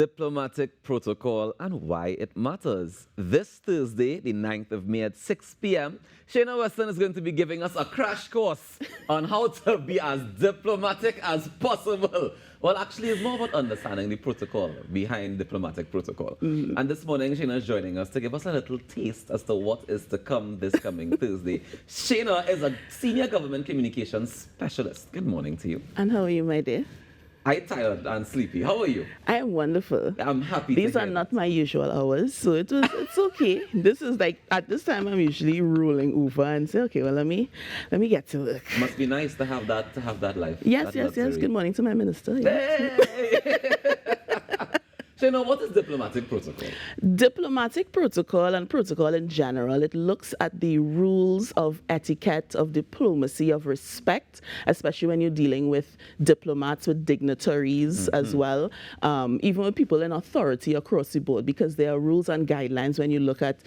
Diplomatic protocol and why it matters. This Thursday, the 9th of May at 6 p.m., Sheyna Weston is going to be giving us a crash course on how to be as diplomatic as possible. Well, actually, it's more about understanding the protocol behind diplomatic protocol. And this morning, Sheyna is joining us to give us a little taste as to what is to come this coming Thursday. Sheyna is a senior government communications specialist. Good morning to you. And how are you, my dear? I'm tired and sleepy. How are you? I am wonderful. I'm happy These to are hear not that. my usual hours, so it's okay. This is like, at this time, I'm usually rolling over and say, okay, well, let me get to work. Must be nice to have that life. Yes. that luxury. Good morning to my minister. Yes. Hey! Sheyna, what is diplomatic protocol? Diplomatic protocol and protocol in general, it looks at the rules of etiquette, of diplomacy, of respect, especially when you're dealing with diplomats, with dignitaries as well, even with people in authority across the board, because there are rules and guidelines when you look at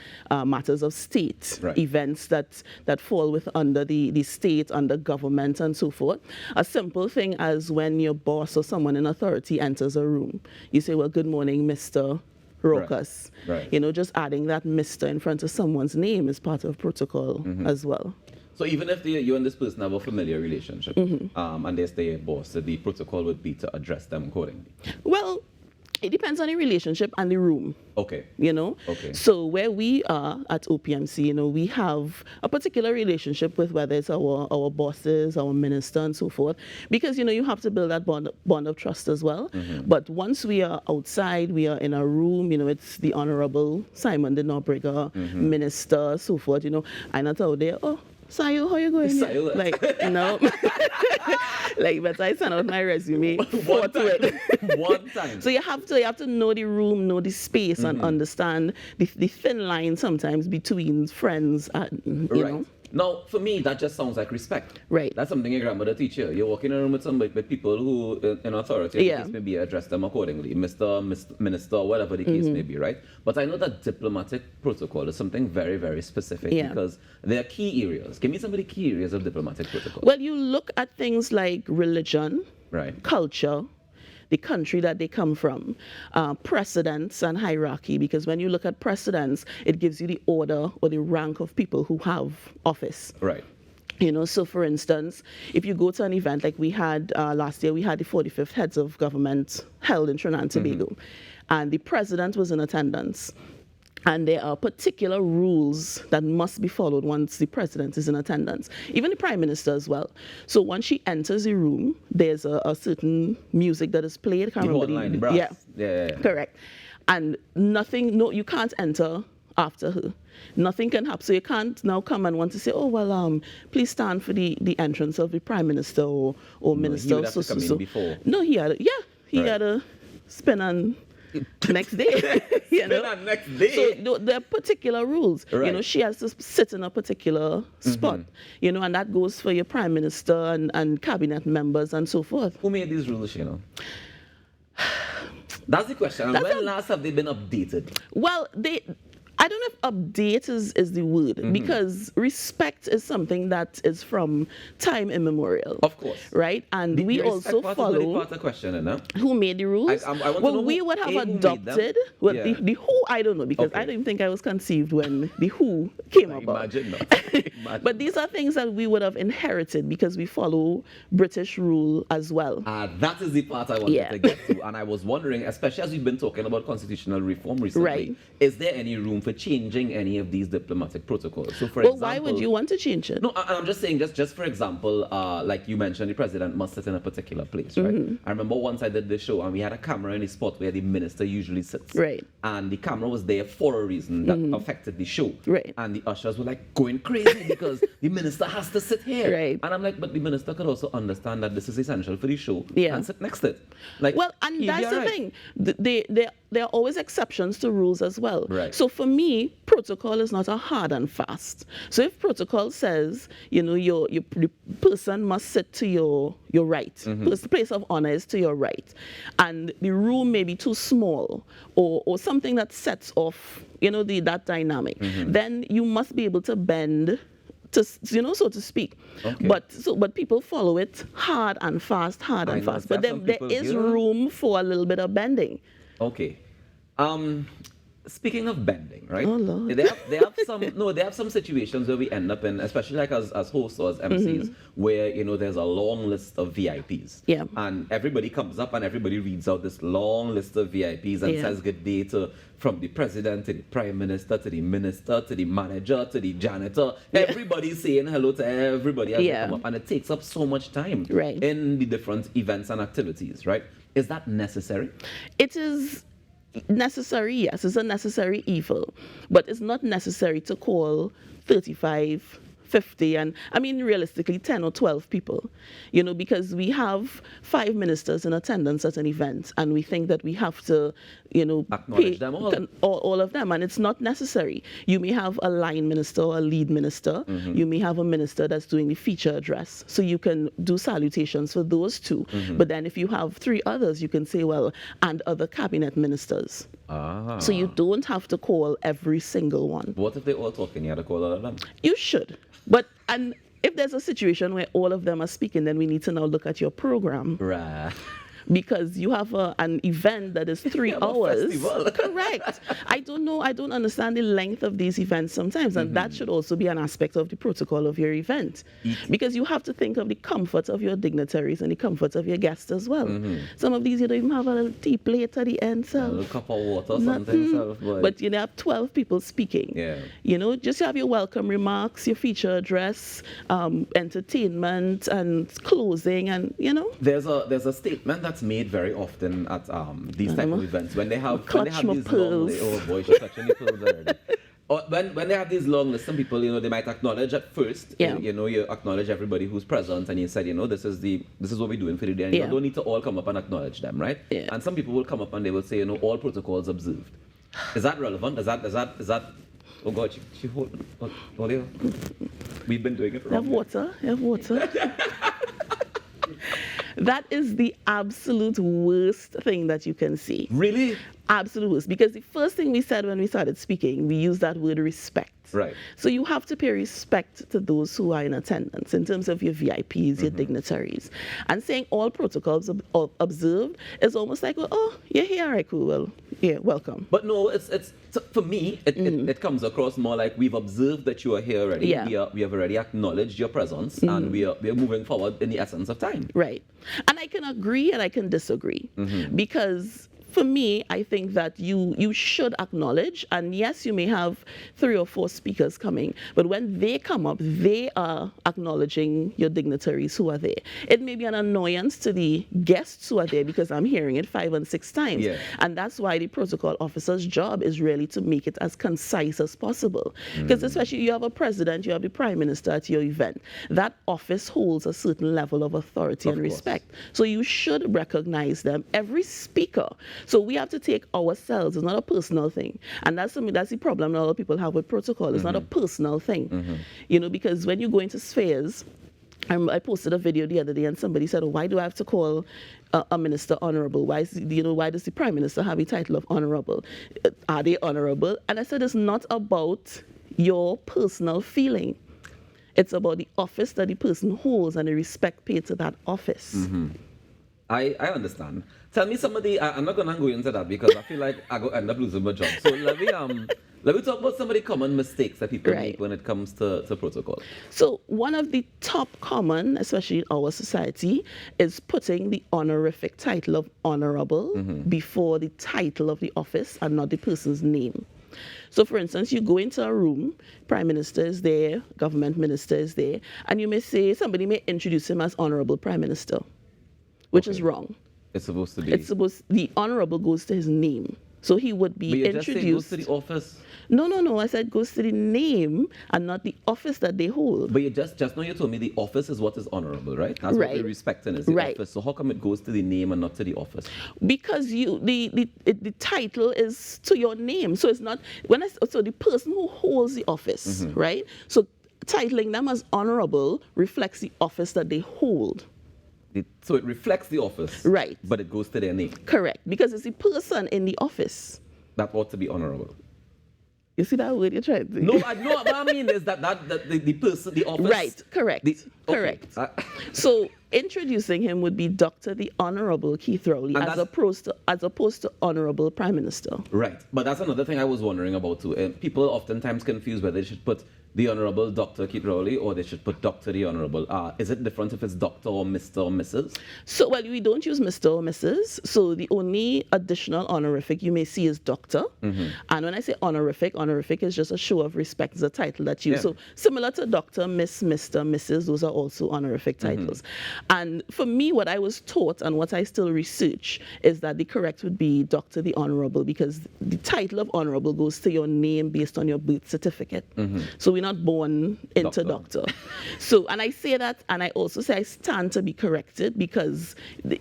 matters of state, events that fall under the state, under government and so forth. A simple thing as when your boss or someone in authority enters a room, you say, well, good morning, Mr. Rawkus. Right. You know, just adding that Mr. in front of someone's name is part of protocol as well. So even if you and this person have a familiar relationship, and they stay a boss, the protocol would be to address them accordingly. Well, it depends on the relationship and the room. Okay. You know? Okay. So where we are at OPMC, you know, we have a particular relationship with whether it's our bosses, our minister and so forth, because, you know, you have to build that bond of trust as well. But once we are outside, we are in a room, you know, it's the Honorable Simon de Nobrega, minister, so forth, you know, I'm not out there, oh, Sayo, how you going? Sayo. Like, no. Like, but I send out my resume for it. One time. So you have to know the room, know the space, and understand the thin line sometimes between friends and, you know. Now, for me, that just sounds like respect. Right. That's something your grandmother teach you. You're walking in a room with people who, in authority, Yeah. the case may be, address them accordingly. Mr., Minister, whatever the case may be, right? But I know that diplomatic protocol is something very, very specific because there are key areas. Give me some of the key areas of diplomatic protocol. Well, you look at things like religion, culture, the country that they come from, precedence and hierarchy, because when you look at precedence, it gives you the order or the rank of people who have office. Right. You know, so for instance, if you go to an event like we had last year, we had the 45th Heads of Government held in Trinidad and Tobago, and the president was in attendance. And there are particular rules that must be followed once the president is in attendance, even the prime minister as well. So once she enters the room, there's a certain music that is played. I can't remember the brass. Yeah, correct. And you can't enter after her. Nothing can happen. So you can't now come and want to say, oh, well, please stand for the entrance of the prime minister or minister. He would have to come in before. No, he had a spin on next day. You know? Next day. So there are particular rules. Right. You know, she has to sit in a particular spot. You know, and that goes for your prime minister and cabinet members and so forth. Who made these rules, you know? That's the question. And when last have they been updated? Well, I don't know if update is the word, because respect is something that is from time immemorial. Of course. Right? And we also follow part of the question, you know? Who made the rules. I want to know we would have adopted the who, I don't know, because I don't think I was conceived when the who came about. Imagine not. But these are things that we would have inherited because we follow British rule as well. That is the part I wanted to get to. And I was wondering, especially as we've been talking about constitutional reform recently, is there any room for changing any of these diplomatic protocols? So, for example, why would you want to change it? No, I'm just saying, just for example, like you mentioned, the president must sit in a particular place, right? I remember once I did this show and we had a camera in the spot where the minister usually sits. Right. And the camera was there for a reason that affected the show. Right. And the ushers were like going crazy because the minister has to sit here. Right. And I'm like, but the minister could also understand that this is essential for the show and sit next to it. Like, well, and that's the thing. There are always exceptions to rules as well. Right. So for me, protocol is not a hard and fast. So if protocol says, you know, the person must sit to your right, the place of honor is to your right, and the room may be too small or something that sets off, you know, that dynamic, then you must be able to bend to, you know, so to speak. Okay. But people follow it hard and fast. But there is room for a little bit of bending. Okay. Speaking of bending, right? Oh, Lord. They have some situations where we end up in, especially like as hosts or as MCs, where there's a long list of VIPs. Yeah. And everybody comes up and everybody reads out this long list of VIPs and says good day from the president to the prime minister to the minister to the manager to the janitor. Everybody's saying hello to everybody as they come up, and it takes up so much time in the different events and activities, right? Is that necessary? It is necessary, yes. It's a necessary evil. But it's not necessary to call 35, 50, and I mean realistically 10 or 12 people, because we have 5 ministers in attendance at an event, and we think that we have to, acknowledge them all of them, and it's not necessary. You may have a line minister or a lead minister. You may have a minister that's doing the feature address, so you can do salutations for those 2. But then if you have 3 others, you can say, well, and other cabinet ministers. So you don't have to call every single one. What if they all talking? You have to call all of them? You should. And if there's a situation where all of them are speaking, then we need to now look at your program. Right. Because you have an event that is 3 hours. Correct. I don't know. I don't understand the length of these events sometimes. And that should also be an aspect of the protocol of your event. Because you have to think of the comfort of your dignitaries and the comfort of your guests as well. Some of these, you don't even have a little tea plate at the end. So a little cup of water or something. But you have 12 people speaking. Yeah. Just have your welcome remarks, your feature address, entertainment and closing, and There's a statement that's made very often at these type of events when they have these long lists. Oh boy, she's touching the pearls already. Or when they have these long lists, some people they might acknowledge at first. You acknowledge everybody who's present, and you said this is what we're doing for the day, and you don't need to all come up and acknowledge them, right? And some people will come up and they will say all protocols observed. Is that relevant? Is that oh God, she hold it. We've been doing it wrong. You have water. That is the absolute worst thing that you can see. Really? Absolute worst. Because the first thing we said when we started speaking, we used that word respect. Right. So you have to pay respect to those who are in attendance in terms of your VIPs, your dignitaries. And saying all protocols observed is almost like, well, oh, you're here, all right, cool, well, yeah, welcome. But no, it's for me, it comes across more like we've observed that you are here already. Yeah. We have already acknowledged your presence, and we are moving forward in the essence of time. Right. And I can agree and I can disagree. Because for me, I think that you should acknowledge, and yes, you may have 3 or 4 speakers coming, but when they come up, they are acknowledging your dignitaries who are there. It may be an annoyance to the guests who are there because I'm hearing it 5 and 6 times. Yeah. And that's why the protocol officer's job is really to make it as concise as possible. Because especially you have a president, you have the prime minister at your event. That office holds a certain level of authority and respect. So you should recognize them, every speaker. So we have to take ourselves. It's not a personal thing. And that's the problem a lot of people have with protocol. It's not a personal thing. Because when you go into spheres, I posted a video the other day and somebody said, oh, why do I have to call a minister honorable? Why does the prime minister have a title of honorable? Are they honorable? And I said, it's not about your personal feeling. It's about the office that the person holds and the respect paid to that office. I understand. Tell me some of the. I'm not gonna go into that because I feel like I go end up losing my job. So let me talk about some of the common mistakes that people make when it comes to protocol. So one of the top common, especially in our society, is putting the honorific title of honorable before the title of the office and not the person's name. So for instance, you go into a room, prime minister is there, government minister is there, and you may say, somebody may introduce him as honorable prime minister, which is wrong. It's supposed to be. The honorable goes to his name. So he would be introduced. But you just say goes to the office. No. I said goes to the name and not the office that they hold. But you just now you told me the office is what is honourable, right? That's what we're respecting is the office. So how come it goes to the name and not to the office? Because the title is to your name. So it's not so the person who holds the office, right? So titling them as honourable reflects the office that they hold. So it reflects the office, right? But it goes to their name. Correct, because it's the person in the office that ought to be honourable. You see that word you're trying to? No, what I mean is that the person, the office. Right, correct, correct. So introducing him would be Dr. the Honorable Keith Rowley, as opposed to Honorable Prime Minister. Right. But that's another thing I was wondering about too. People oftentimes confuse whether they should put the Honorable Dr. Keith Rowley or they should put Dr. the Honorable. Is it different if it's Dr. or Mr. or Mrs.? So, well, we don't use Mr. or Mrs. So the only additional honorific you may see is Doctor. And when I say honorific is just a show of respect. It's a title that you use. So similar to Doctor, Miss, Mr., Mrs., those are also honorific titles. And for me, what I was taught and what I still research is that the correct would be Dr. the Honorable, because the title of Honorable goes to your name based on your birth certificate. So we're not born into doctor. So, and I say that, and I also say I stand to be corrected because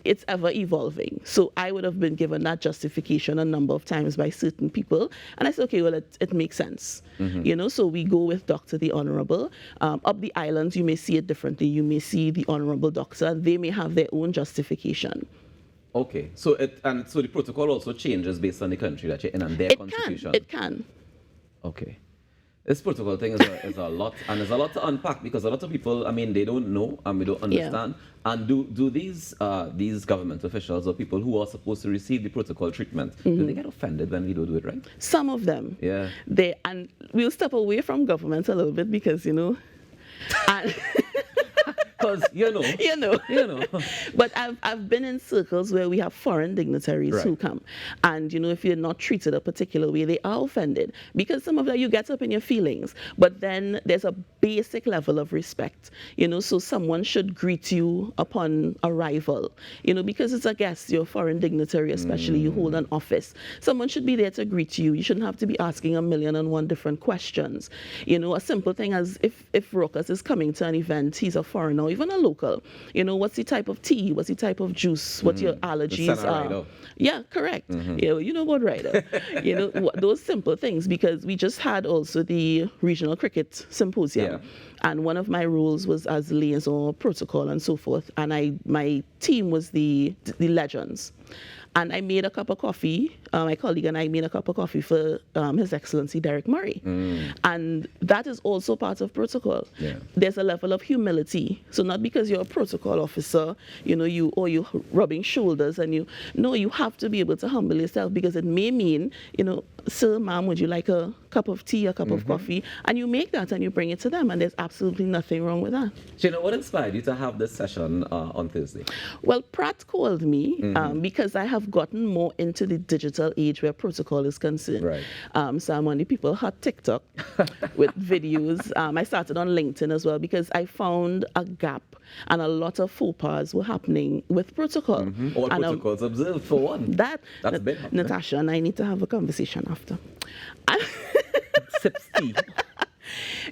it's ever evolving. So I would have been given that justification a number of times by certain people, and I said, okay, well, it makes sense. You know, so we go with Dr. the Honorable. Up the islands, you may see it differently. You may see the Honorable Doctor, and they may have their own justification. Okay, so so the protocol also changes based on the country that you're in and their constitution. It can. Okay. This protocol thing is a lot, and there's a lot to unpack because a lot of people, I mean, they don't know and we don't understand. And do these government officials or people who are supposed to receive the protocol treatment, do they get offended when we don't do it right? Some of them. Yeah. And we'll step away from government a little bit because, you know, because you know. But I've been in circles where we have foreign dignitaries who come, and you know, if you're not treated a particular way, they are offended because some of that you get up in your feelings. But then there's a basic level of respect, you know. So someone should greet you upon arrival, you know, because it's a guest. You're a foreign dignitary, especially you hold an office. Someone should be there to greet you. You shouldn't have to be asking 1,000,001 different questions. You know, a simple thing as if Rawkus is coming to an event, he's a foreigner, even a local, you know, what's the type of tea, what's the type of juice, what your allergies are. Yeah, correct. You know about Rider. You know, those simple things, because we just had also the regional cricket symposium. And one of my roles was as liaison protocol and so forth. And my team was the legends. And I made a cup of coffee, my colleague and I made a cup of coffee for His Excellency Derek Murray. And that is also part of protocol. There's a level of humility. So not because you're a protocol officer, you know, you're rubbing shoulders and you have to be able to humble yourself, because it may mean, you know, sir, ma'am, would you like a cup of tea, a cup of coffee? And you make that and you bring it to them, and there's absolutely nothing wrong with that. Sheyna, what inspired you to have this session on Thursday? Well, PRATT called me because I have gotten more into the digital age where protocol is concerned. So I'm on the people hot TikTok with videos. I started on LinkedIn as well because I found a gap, and a lot of faux pas were happening with protocol. All protocols observed for one. That's big. Natasha and I need to have a conversation after. Sips tea.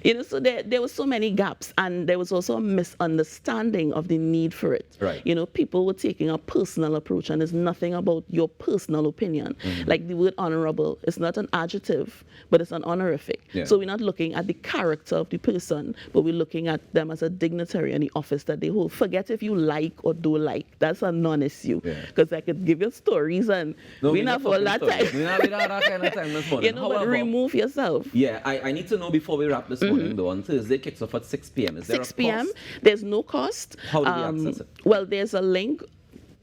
You know, so there were so many gaps, and there was also a misunderstanding of the need for it. You know, people were taking a personal approach, and it's nothing about your personal opinion. Like the word honorable, it's not an adjective, but it's an honorific. So we're not looking at the character of the person, but we're looking at them as a dignitary and the office that they hold. Forget if you like or don't like. That's a non-issue. Because I could give you stories, and we not all that time. We not that kind of time this morning. You know, but remove yourself. I need to know before we wrap this morning, though, on Thursday, kicks off at 6 p.m. Is there 6 p.m. There's no cost. How do we access it? Well, there's a link.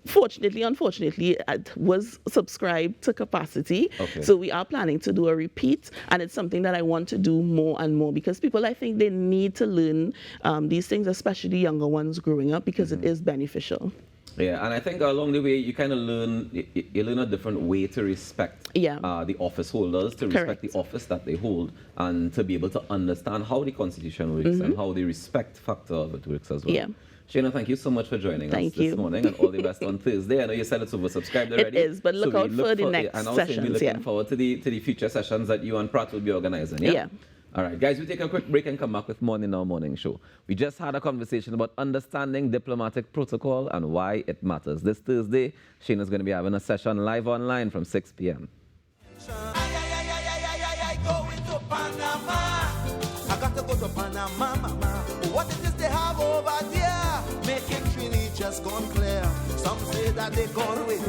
Fortunately, unfortunately, it was subscribed to capacity. So we are planning to do a repeat, and it's something that I want to do more and more, because people, I think they need to learn these things, especially younger ones growing up, because it is beneficial. Yeah, and I think along the way you kind of learn a different way to respect the office holders, to respect the office that they hold, and to be able to understand how the Constitution works and how the respect factor of it works as well. Sheyna, thank you so much for joining us this morning, and all the best on Thursday. I know you said it's oversubscribed already. It is, but look out for the next and sessions. And also looking forward to the future sessions that you and PRATT will be organizing. All right, guys, we take a quick break and come back with Morning Now Morning Show. We just had a conversation about understanding diplomatic protocol and why it matters. This Thursday, Sheyna's going to be having a session live online from 6 p.m. Going to Panama. I got to go to Panama, mama. What it is they have over there? Making Trinidad just gone clear. Some say that they gone with